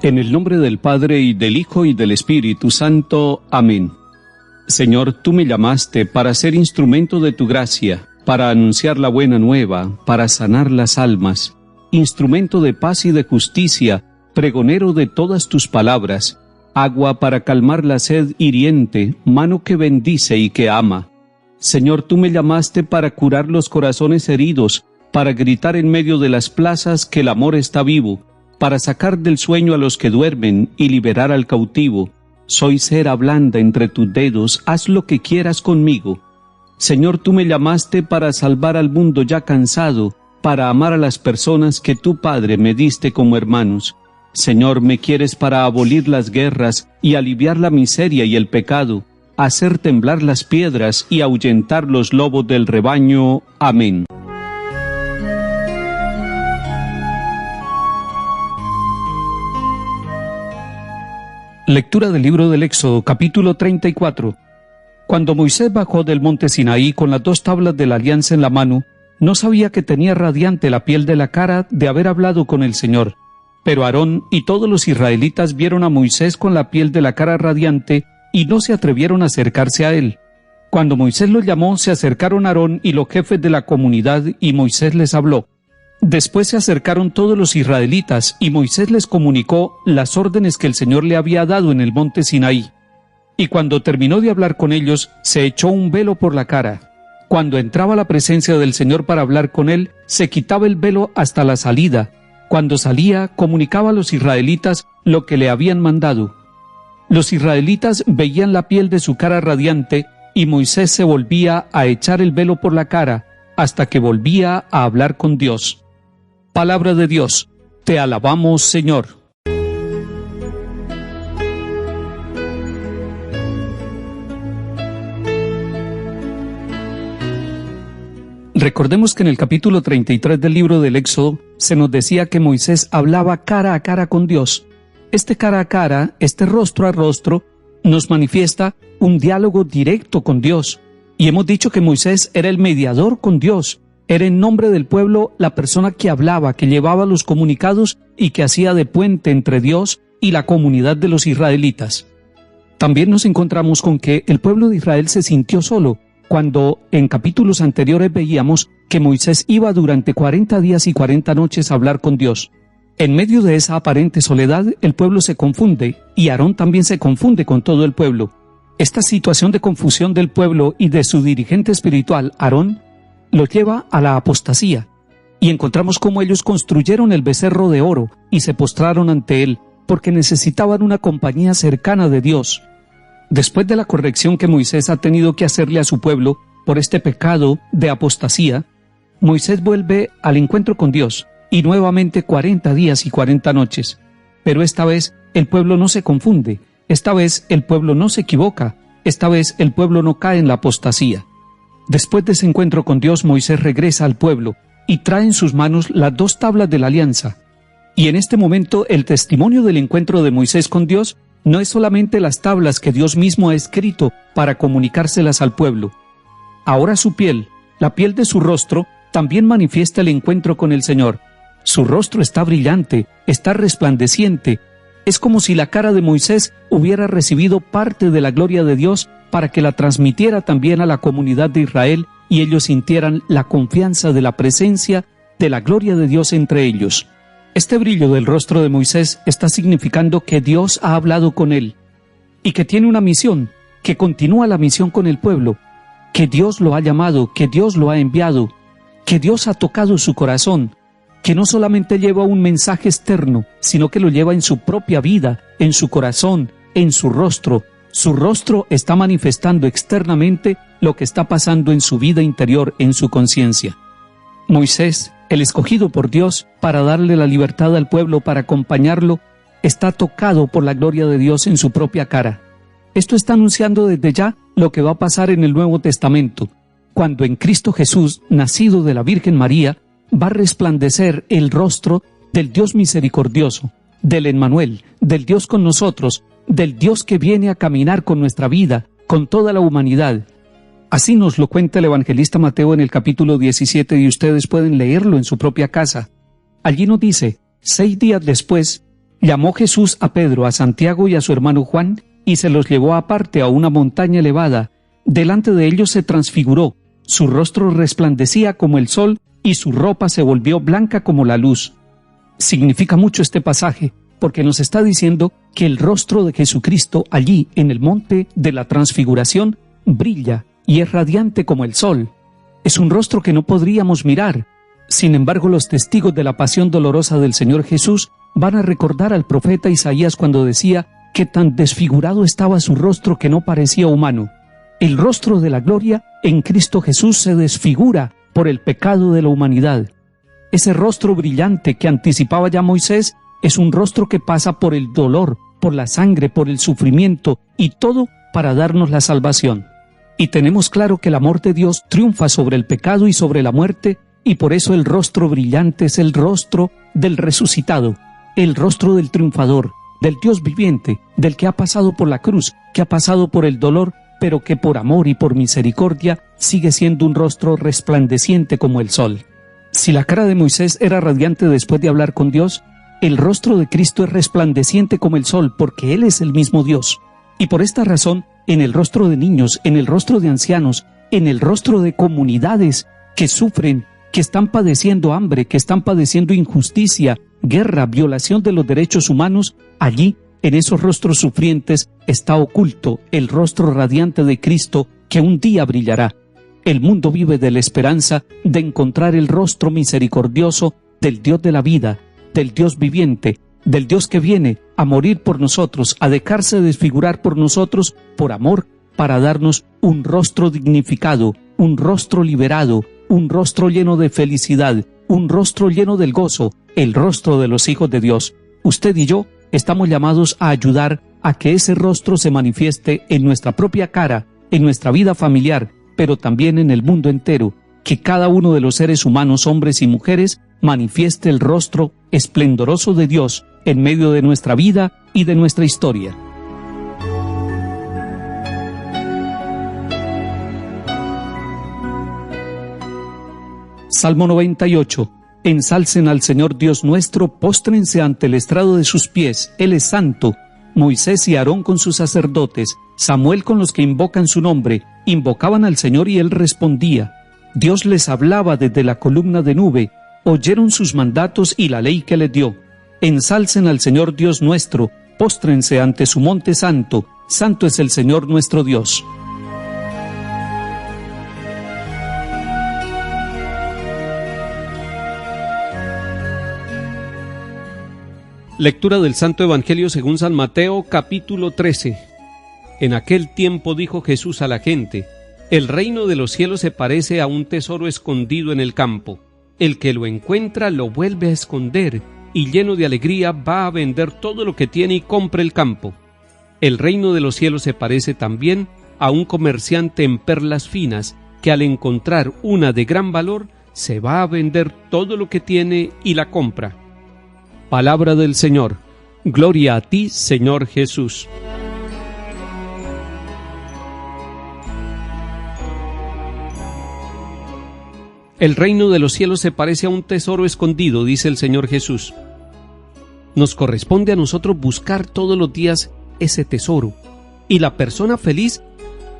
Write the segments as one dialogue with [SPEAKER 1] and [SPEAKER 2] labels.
[SPEAKER 1] En el nombre del Padre, y del Hijo, y del Espíritu Santo. Amén. Señor, tú me llamaste para ser instrumento de tu gracia, para anunciar la buena nueva, para sanar las almas, instrumento de paz y de justicia, pregonero de todas tus palabras, agua para calmar la sed hiriente, mano que bendice y que ama. Señor, tú me llamaste para curar los corazones heridos, para gritar en medio de las plazas que el amor está vivo, para sacar del sueño a los que duermen y liberar al cautivo. Soy cera blanda entre tus dedos, haz lo que quieras conmigo. Señor, tú me llamaste para salvar al mundo ya cansado, para amar a las personas que tú, Padre, me diste como hermanos. Señor, me quieres para abolir las guerras y aliviar la miseria y el pecado, hacer temblar las piedras y ahuyentar los lobos del rebaño. Amén. Lectura del libro del Éxodo, capítulo 34. Cuando Moisés bajó del monte Sinaí con las 2 tablas de la alianza en la mano, no sabía que tenía radiante la piel de la cara de haber hablado con el Señor. Pero Aarón y todos los israelitas vieron a Moisés con la piel de la cara radiante y no se atrevieron a acercarse a él. Cuando Moisés los llamó, se acercaron Aarón y los jefes de la comunidad, y Moisés les habló. Después se acercaron todos los israelitas, y Moisés les comunicó las órdenes que el Señor le había dado en el monte Sinaí. Y cuando terminó de hablar con ellos, se echó un velo por la cara. Cuando entraba a la presencia del Señor para hablar con él, se quitaba el velo hasta la salida. Cuando salía, comunicaba a los israelitas lo que le habían mandado. Los israelitas veían la piel de su cara radiante, y Moisés se volvía a echar el velo por la cara, hasta que volvía a hablar con Dios. Palabra de Dios. Te alabamos, Señor. Recordemos que en el capítulo 33 del libro del Éxodo se nos decía que Moisés hablaba cara a cara con Dios. Este cara a cara, este rostro a rostro, nos manifiesta un diálogo directo con Dios. Y hemos dicho que Moisés era el mediador con Dios. Era en nombre del pueblo la persona que hablaba, que llevaba los comunicados y que hacía de puente entre Dios y la comunidad de los israelitas. También nos encontramos con que el pueblo de Israel se sintió solo, cuando en capítulos anteriores veíamos que Moisés iba durante 40 días y 40 noches a hablar con Dios. En medio de esa aparente soledad, el pueblo se confunde, y Aarón también se confunde con todo el pueblo. Esta situación de confusión del pueblo y de su dirigente espiritual, Aarón, los lleva a la apostasía, y encontramos cómo ellos construyeron el becerro de oro y se postraron ante él, porque necesitaban una compañía cercana de Dios. Después de la corrección que Moisés ha tenido que hacerle a su pueblo por este pecado de apostasía, Moisés vuelve al encuentro con Dios, y nuevamente 40 días y 40 noches. Pero esta vez el pueblo no se confunde, esta vez el pueblo no se equivoca, esta vez el pueblo no cae en la apostasía. Después de ese encuentro con Dios, Moisés regresa al pueblo y trae en sus manos las 2 tablas de la alianza. Y en este momento el testimonio del encuentro de Moisés con Dios no es solamente las tablas que Dios mismo ha escrito para comunicárselas al pueblo. Ahora su piel, la piel de su rostro, también manifiesta el encuentro con el Señor. Su rostro está brillante, está resplandeciente. Es como si la cara de Moisés hubiera recibido parte de la gloria de Dios para que la transmitiera también a la comunidad de Israel y ellos sintieran la confianza de la presencia de la gloria de Dios entre ellos. Este brillo del rostro de Moisés está significando que Dios ha hablado con él y que tiene una misión, que continúa la misión con el pueblo, que Dios lo ha llamado, que Dios lo ha enviado, que Dios ha tocado su corazón, que no solamente lleva un mensaje externo, sino que lo lleva en su propia vida, en su corazón, en su rostro. Su rostro está manifestando externamente lo que está pasando en su vida interior, en su conciencia. Moisés, el escogido por Dios para darle la libertad al pueblo, para acompañarlo, está tocado por la gloria de Dios en su propia cara. Esto está anunciando desde ya lo que va a pasar en el Nuevo Testamento, cuando en Cristo Jesús, nacido de la Virgen María, va a resplandecer el rostro del Dios misericordioso, del Emmanuel, del Dios con nosotros, del Dios que viene a caminar con nuestra vida, con toda la humanidad. Así nos lo cuenta el evangelista Mateo en el capítulo 17 y ustedes pueden leerlo en su propia casa. Allí nos dice, 6 días después, Llamó Jesús a Pedro, a Santiago y a su hermano Juan, y se los llevó aparte a una montaña elevada. Delante de ellos se transfiguró, su rostro resplandecía como el sol, y su ropa se volvió blanca como la luz. Significa mucho este pasaje, porque nos está diciendo que el rostro de Jesucristo allí en el monte de la transfiguración brilla y es radiante como el sol. Es un rostro que no podríamos mirar. Sin embargo, los testigos de la pasión dolorosa del Señor Jesús van a recordar al profeta Isaías cuando decía que tan desfigurado estaba su rostro que no parecía humano. El rostro de la gloria en Cristo Jesús se desfigura por el pecado de la humanidad. Ese rostro brillante que anticipaba ya Moisés es un rostro que pasa por el dolor, por la sangre, por el sufrimiento y todo para darnos la salvación. Y tenemos claro que el amor de Dios triunfa sobre el pecado y sobre la muerte, y por eso el rostro brillante es el rostro del resucitado, el rostro del triunfador, del Dios viviente, del que ha pasado por la cruz, que ha pasado por el dolor, pero que por amor y por misericordia sigue siendo un rostro resplandeciente como el sol. Si la cara de Moisés era radiante después de hablar con Dios, el rostro de Cristo es resplandeciente como el sol, porque Él es el mismo Dios. Y por esta razón, en el rostro de niños, en el rostro de ancianos, en el rostro de comunidades que sufren, que están padeciendo hambre, que están padeciendo injusticia, guerra, violación de los derechos humanos, allí, en esos rostros sufrientes, está oculto el rostro radiante de Cristo que un día brillará. El mundo vive de la esperanza de encontrar el rostro misericordioso del Dios de la vida, del Dios viviente, del Dios que viene a morir por nosotros, a dejarse desfigurar por nosotros, por amor, para darnos un rostro dignificado, un rostro liberado, un rostro lleno de felicidad, un rostro lleno del gozo, el rostro de los hijos de Dios. Usted y yo estamos llamados a ayudar a que ese rostro se manifieste en nuestra propia cara, en nuestra vida familiar, pero también en el mundo entero, que cada uno de los seres humanos, hombres y mujeres, manifieste el rostro esplendoroso de Dios en medio de nuestra vida y de nuestra historia. Salmo 98. Ensalcen al Señor Dios nuestro, póstrense ante el estrado de sus pies, Él es santo. Moisés y Aarón con sus sacerdotes, Samuel con los que invocan su nombre, invocaban al Señor y Él respondía. Dios les hablaba desde la columna de nube, oyeron sus mandatos y la ley que les dio. Ensalcen al Señor Dios nuestro, póstrense ante su monte santo, santo es el Señor nuestro Dios. Lectura del Santo Evangelio según San Mateo, capítulo 13. En aquel tiempo dijo Jesús a la gente: el reino de los cielos se parece a un tesoro escondido en el campo. El que lo encuentra lo vuelve a esconder, y lleno de alegría va a vender todo lo que tiene y compra el campo. El reino de los cielos se parece también a un comerciante en perlas finas, que al encontrar una de gran valor, se va a vender todo lo que tiene y la compra. Palabra del Señor. Gloria a ti, Señor Jesús. El reino de los cielos se parece a un tesoro escondido, dice el Señor Jesús. Nos corresponde a nosotros buscar todos los días ese tesoro. Y la persona feliz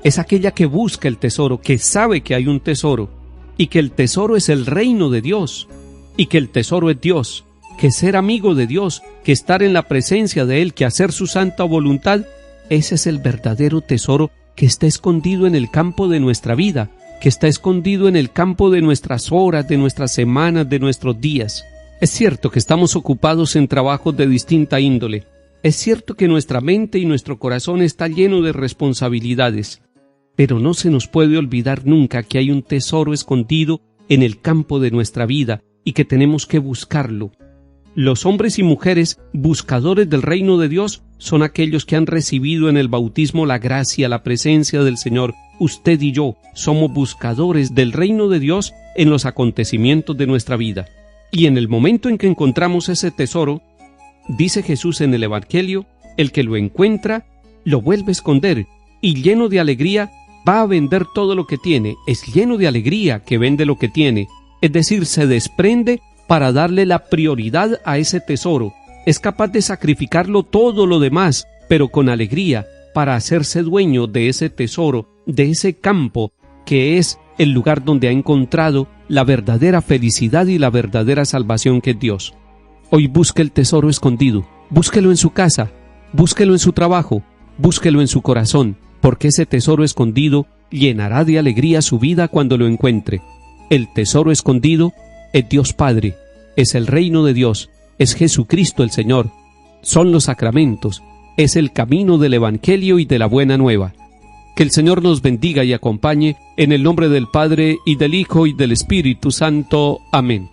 [SPEAKER 1] es aquella que busca el tesoro, que sabe que hay un tesoro, y que el tesoro es el reino de Dios, y que el tesoro es Dios, que ser amigo de Dios, que estar en la presencia de Él, que hacer su santa voluntad, ese es el verdadero tesoro que está escondido en el campo de nuestra vida, que está escondido en el campo de nuestras horas, de nuestras semanas, de nuestros días. Es cierto que estamos ocupados en trabajos de distinta índole. Es cierto que nuestra mente y nuestro corazón está lleno de responsabilidades. Pero no se nos puede olvidar nunca que hay un tesoro escondido en el campo de nuestra vida y que tenemos que buscarlo. Los hombres y mujeres buscadores del reino de Dios son aquellos que han recibido en el bautismo la gracia, la presencia del Señor. Usted y yo somos buscadores del reino de Dios en los acontecimientos de nuestra vida. Y en el momento en que encontramos ese tesoro, dice Jesús en el Evangelio, el que lo encuentra lo vuelve a esconder y lleno de alegría va a vender todo lo que tiene. Es lleno de alegría que vende lo que tiene, es decir, se desprende para darle la prioridad a ese tesoro, es capaz de sacrificarlo todo lo demás, pero con alegría, para hacerse dueño de ese tesoro, de ese campo, que es el lugar donde ha encontrado la verdadera felicidad y la verdadera salvación que es Dios. Hoy busque el tesoro escondido, búsquelo en su casa, búsquelo en su trabajo, búsquelo en su corazón, porque ese tesoro escondido llenará de alegría su vida cuando lo encuentre. El tesoro escondido es Dios Padre, es el reino de Dios, es Jesucristo el Señor, son los sacramentos, es el camino del Evangelio y de la buena nueva. Que el Señor nos bendiga y acompañe en el nombre del Padre y del Hijo y del Espíritu Santo. Amén.